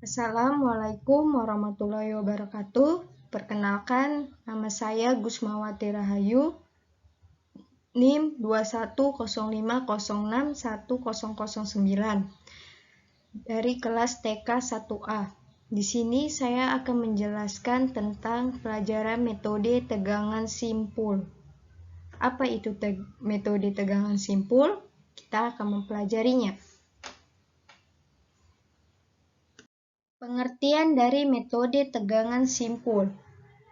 Assalamualaikum warahmatullahi wabarakatuh. Perkenalkan, nama saya Gusmawati Rahayu, NIM 2105061009 dari kelas TK 1A. Di sini saya akan menjelaskan tentang pelajaran metode tegangan simpul. Apa itu metode tegangan simpul? Kita akan mempelajarinya. Pengertian dari metode tegangan simpul.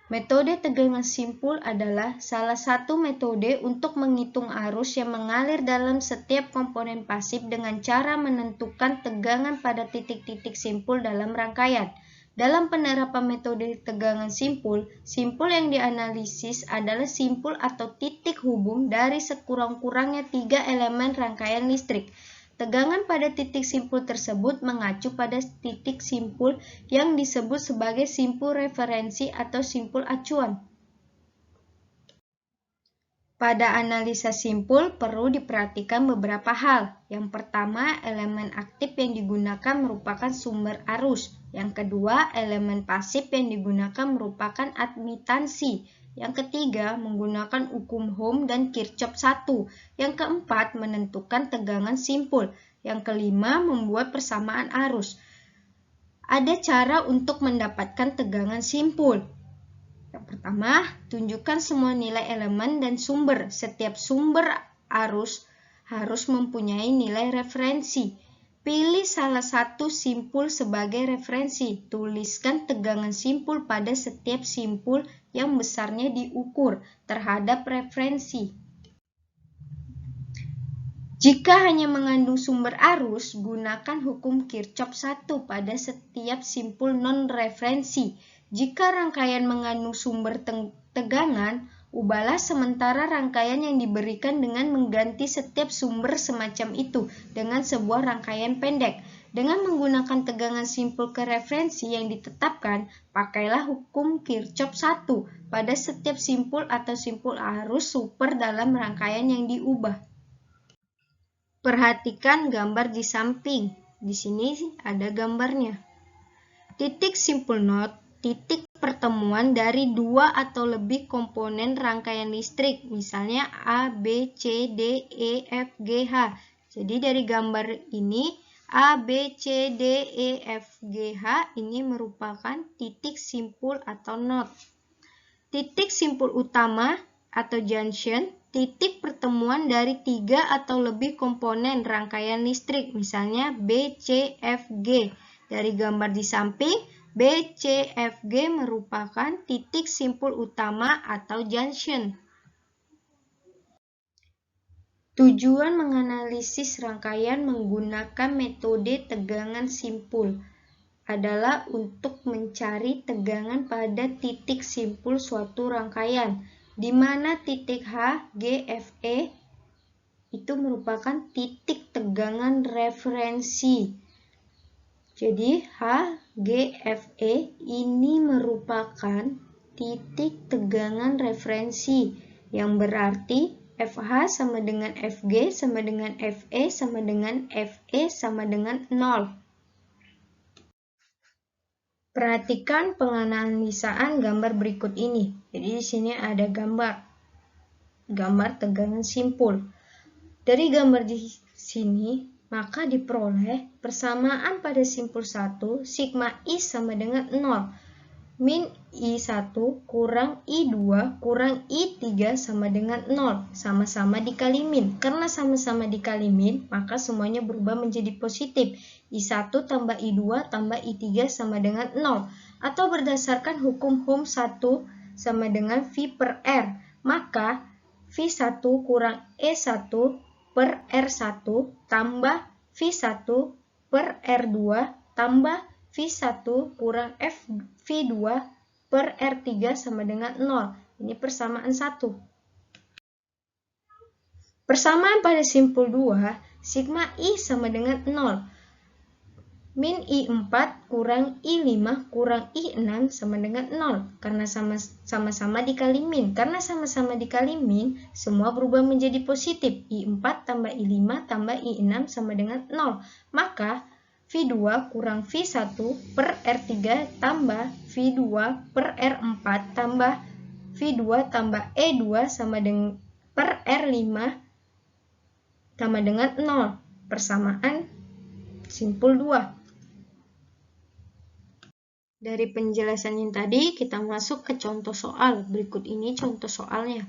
Metode tegangan simpul adalah salah satu metode untuk menghitung arus yang mengalir dalam setiap komponen pasif dengan cara menentukan tegangan pada titik-titik simpul dalam rangkaian. Dalam penerapan metode tegangan simpul, simpul yang dianalisis adalah simpul atau titik hubung dari sekurang-kurangnya 3 elemen rangkaian listrik. Tegangan pada titik simpul tersebut mengacu pada titik simpul yang disebut sebagai simpul referensi atau simpul acuan. Pada analisa simpul perlu diperhatikan beberapa hal. Yang pertama, elemen aktif yang digunakan merupakan sumber arus. Yang kedua, elemen pasif yang digunakan merupakan admitansi. Yang ketiga, menggunakan hukum Ohm dan Kirchhoff 1. Yang keempat, menentukan tegangan simpul. Yang kelima, membuat persamaan arus. Ada cara untuk mendapatkan tegangan simpul. Yang pertama, tunjukkan semua nilai elemen dan sumber. Setiap sumber arus harus mempunyai nilai referensi. Pilih salah satu simpul sebagai referensi. Tuliskan tegangan simpul pada setiap simpul yang besarnya diukur terhadap referensi. Jika hanya mengandung sumber arus, gunakan hukum Kirchhoff 1 pada setiap simpul non-referensi. Jika rangkaian mengandung sumber tegangan, ubahlah sementara rangkaian yang diberikan dengan mengganti setiap sumber semacam itu dengan sebuah rangkaian pendek. Dengan menggunakan tegangan simpul ke referensi yang ditetapkan, pakailah hukum Kirchhoff 1 pada setiap simpul atau simpul arus super dalam rangkaian yang diubah. Perhatikan gambar di samping. Di sini ada gambarnya. Titik simpul node, titik pertemuan dari dua atau lebih komponen rangkaian listrik, misalnya A, B, C, D, E, F, G, H. Jadi dari gambar ini, A, B, C, D, E, F, G, H ini merupakan titik simpul atau node. Titik simpul utama atau junction, titik pertemuan dari 3 atau lebih komponen rangkaian listrik, misalnya B, C, F, G. Dari gambar di samping, B, C, F, G merupakan titik simpul utama atau junction. Tujuan menganalisis rangkaian menggunakan metode tegangan simpul adalah untuk mencari tegangan pada titik simpul suatu rangkaian, di mana titik H, G, F, E itu merupakan titik tegangan referensi. Jadi H, G, F, E ini merupakan titik tegangan referensi, yang berarti FH sama dengan FG sama dengan FE sama dengan FE sama dengan 0. Perhatikan penganalisaan gambar berikut ini. Jadi di sini ada gambar tegangan simpul. Dari gambar di sini, maka diperoleh persamaan pada simpul 1, sigma I sama dengan 0. Min I1 kurang I2 kurang I3 sama dengan 0. Sama-sama dikali min. Karena sama-sama dikali min, maka semuanya berubah menjadi positif. I1 tambah I2 tambah I3 sama dengan 0. Atau berdasarkan hukum Ohm 1 sama dengan V per R. Maka V1 kurang E1 per R1 tambah V1 per R2 tambah V1 kurang V2 per R3 sama dengan 0. Ini persamaan 1. Persamaan pada simpul 2, sigma I sama dengan 0. Min I4 kurang I5 kurang I6 sama dengan 0. Karena sama-sama dikali min. Karena sama-sama dikali min, semua berubah menjadi positif. I4 tambah I5 tambah I6 sama dengan 0. Maka V2 kurang V1 per R3 tambah V2 per R4 tambah V2 tambah E2 sama dengan per R5 sama dengan 0. Persamaan simpul 2. Dari penjelasan yang tadi, kita masuk ke contoh soal. Berikut ini contoh soalnya.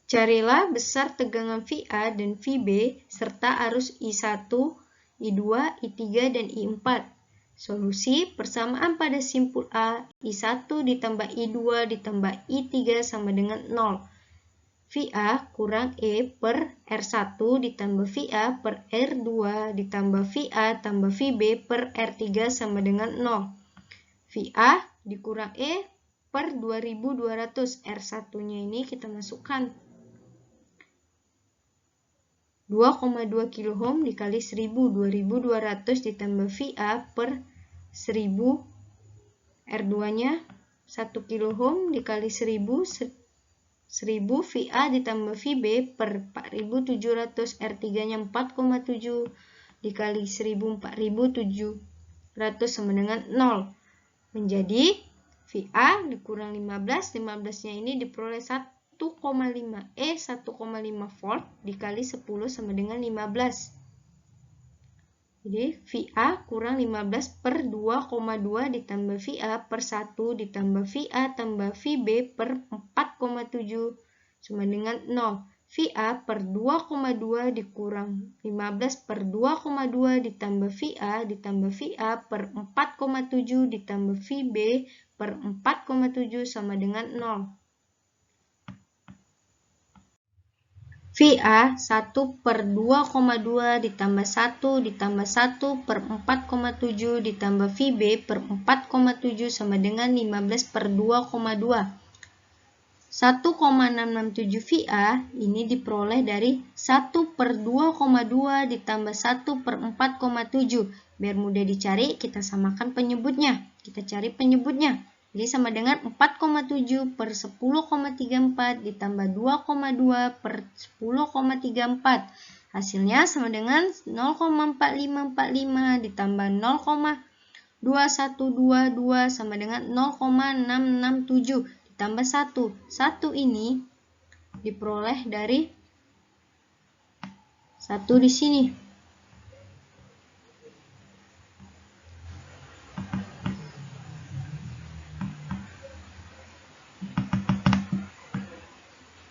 Carilah besar tegangan VA dan VB serta arus I1, I2, I3, dan I4. Solusi persamaan pada simpul A, I1 ditambah I2 ditambah I3 sama dengan 0. VA kurang E per R1 ditambah VA per R2 ditambah VA tambah VB per R3 sama dengan 0. VA dikurang E per 2200. R1-nya ini kita masukkan. 2,2 kOhm dikali 1000, 2200 ditambah VA per 1000, R2-nya 1 kOhm dikali 1000, 1000 VA ditambah VB per 4700, R3-nya 4,7 dikali 1000, 4700 sama dengan 0. Menjadi VA dikurang 15, 15-nya ini diperoleh 1,5 E 1,5 volt dikali 10 sama dengan 15. Jadi VA kurang 15 per 2,2 ditambah VA per 1 ditambah VA tambah VB per 4,7 sama dengan 0. VA per 2,2 dikurang 15 per 2,2 ditambah VA ditambah VA per 4,7 ditambah VB per 4,7 sama dengan 0. VA 1 per 2,2 ditambah 1 ditambah 1 per 4,7 ditambah VB per 4,7 sama dengan 15 per 2,2. 1,667 VA ini diperoleh dari 1 per 2,2 ditambah 1 per 4,7. Biar mudah dicari, kita samakan penyebutnya. Kita cari penyebutnya. Jadi sama dengan 4,7 per 10,34 ditambah 2,2 per 10,34. Hasilnya sama dengan 0,4545 ditambah 0,2122 sama dengan 0,667 ditambah 1. 1 ini diperoleh dari 1 di sini.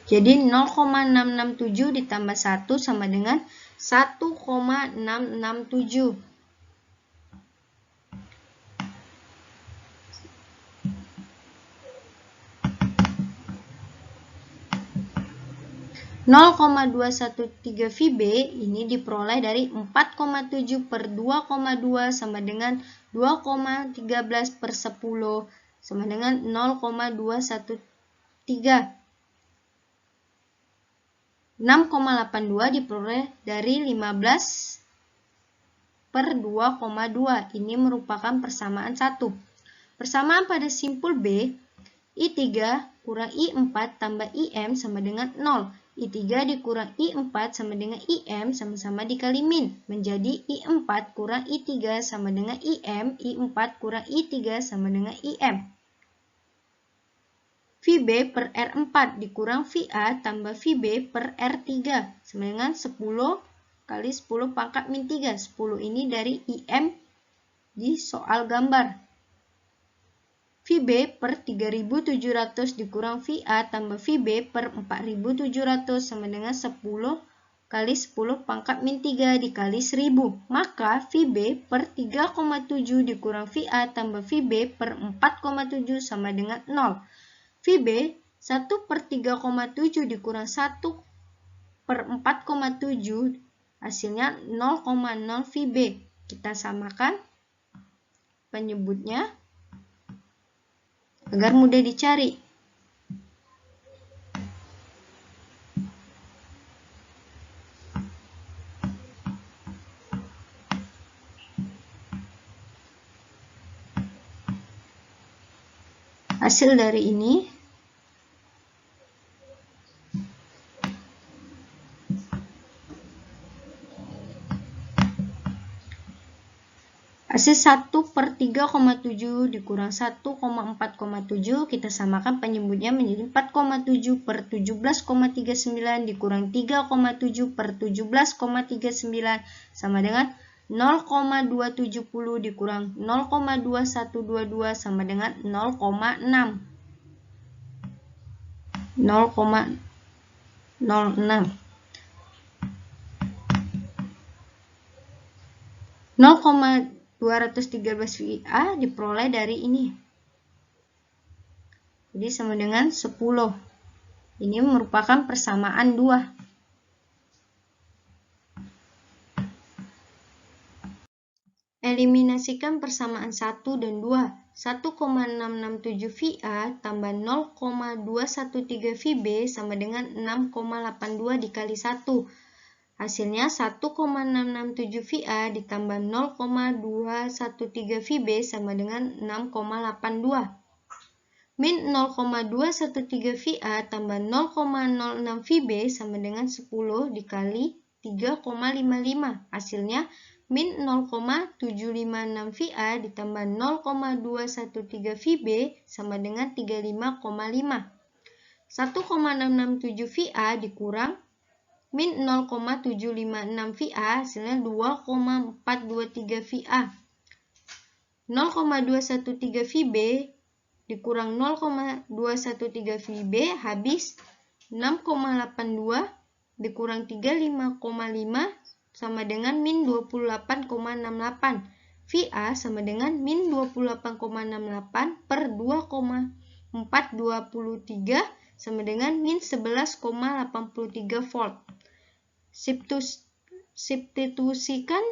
Jadi 0,667 ditambah 1 sama dengan 1,667. (0,213 VB ini diperoleh dari 4,7 per 2,2 sama dengan 2,13 per 10 sama dengan 0,213. 6,82 diperoleh dari 15 per 2,2. Ini merupakan persamaan 1. Persamaan pada simpul B, I3 kurang I4 tambah IM sama dengan 0. I3 dikurang I4 sama dengan IM sama-sama dikali min. Menjadi I4 kurang I3 sama dengan IM, I4 kurang I3 sama dengan IM. VB per R4 dikurang VA tambah VB per R3 sama dengan 10 kali 10 pangkat min 3. 10 ini dari IM di soal gambar. VB per 3700 dikurang VA tambah VB per 4700 sama dengan 10 kali 10 pangkat min 3 dikali 1000. Maka VB per 3,7 dikurang VA tambah VB per 4,7 sama dengan 0. VB 1 per 3,7 dikurang 1 per 4,7 hasilnya 0,0 VB. Kita samakan penyebutnya agar mudah dicari. Hasil dari ini Hasil 1 per 3,7 dikurang 1,4,7, kita samakan penyebutnya menjadi 4,7 per 17,39 dikurang 3,7 per 17,39 sama dengan 0,270 dikurang 0,2122 sama dengan 0,6. 0,213 VA diperoleh dari ini. Jadi sama dengan 10. Ini merupakan persamaan 2. Eliminasikan persamaan 1 dan 2. 1,667 VA tambah 0,213 VB sama dengan 6,82 dikali 1. Hasilnya 1,667 VA ditambah 0,213 VB sama dengan 6,82. Min 0,213 VA tambah 0,06 VB sama dengan 10 dikali 3,55. Hasilnya min 0,756 VA ditambah 0,213 VB sama dengan 35,5. 1,667 VA dikurang min 0,756 VA hasilnya 2,423 VA. 0,213 VB dikurang 0,213 VB habis 6,82 dikurang 35,5 sama dengan min 28,68. VA sama dengan min 28,68 per 2,423 sama dengan min 11,83 volt. Substitusikan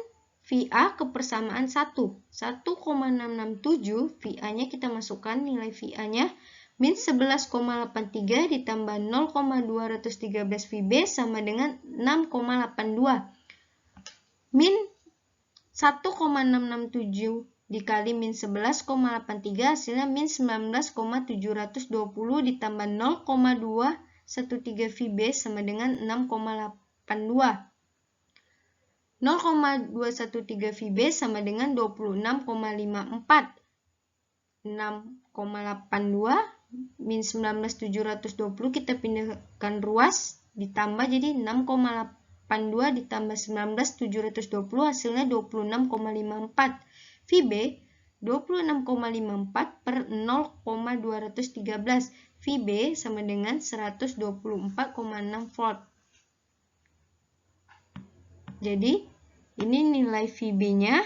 VA ke persamaan 1. 1,667 VA-nya kita masukkan nilai VA-nya min 11,83 ditambah 0,213 VB sama dengan 6,82. Min 1,667 dikali min 11,83 hasilnya min 19,720 ditambah 0,213 VB sama dengan 6,82. 0,213 VB sama dengan 26,54. 6,82 min 19,720 kita pindahkan ruas ditambah jadi 6,82 ditambah 19,720 hasilnya 26,54. VB 26,54 per 0,213. VB sama dengan 124,6 volt. Jadi ini nilai VB-nya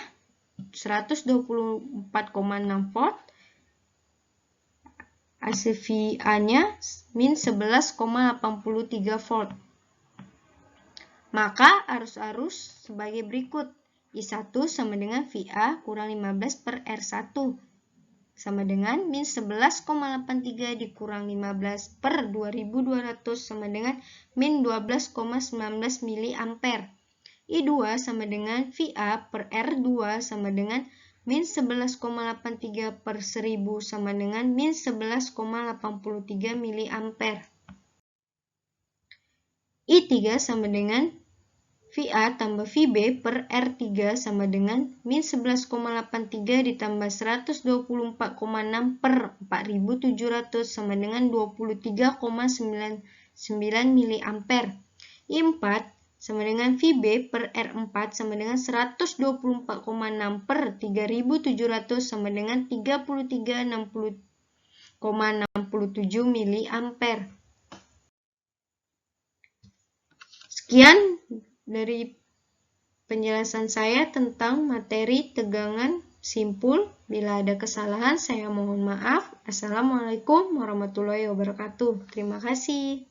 124,6 volt. Hasil VA-nya min 11,83 volt. Maka arus-arus sebagai berikut. I1 sama dengan VA kurang 15 per R1 sama dengan min 11,83 dikurang 15 per 2200 sama dengan min 12,19 mA. I2 sama dengan VA per R2 sama dengan min 11,83 per 1000 sama dengan min 11,83 mA. I3 sama dengan VA tambah VB per R3 sama dengan min 11,83 ditambah 124,6 per 4700 sama dengan 23,99 mA. I4 sama dengan VB per R4 sama dengan 124,6 per 3700 sama dengan 33,67 mA. Sekian dari penjelasan saya tentang materi tegangan simpul. Bila ada kesalahan, saya mohon maaf. Assalamualaikum warahmatullahi wabarakatuh. Terima kasih.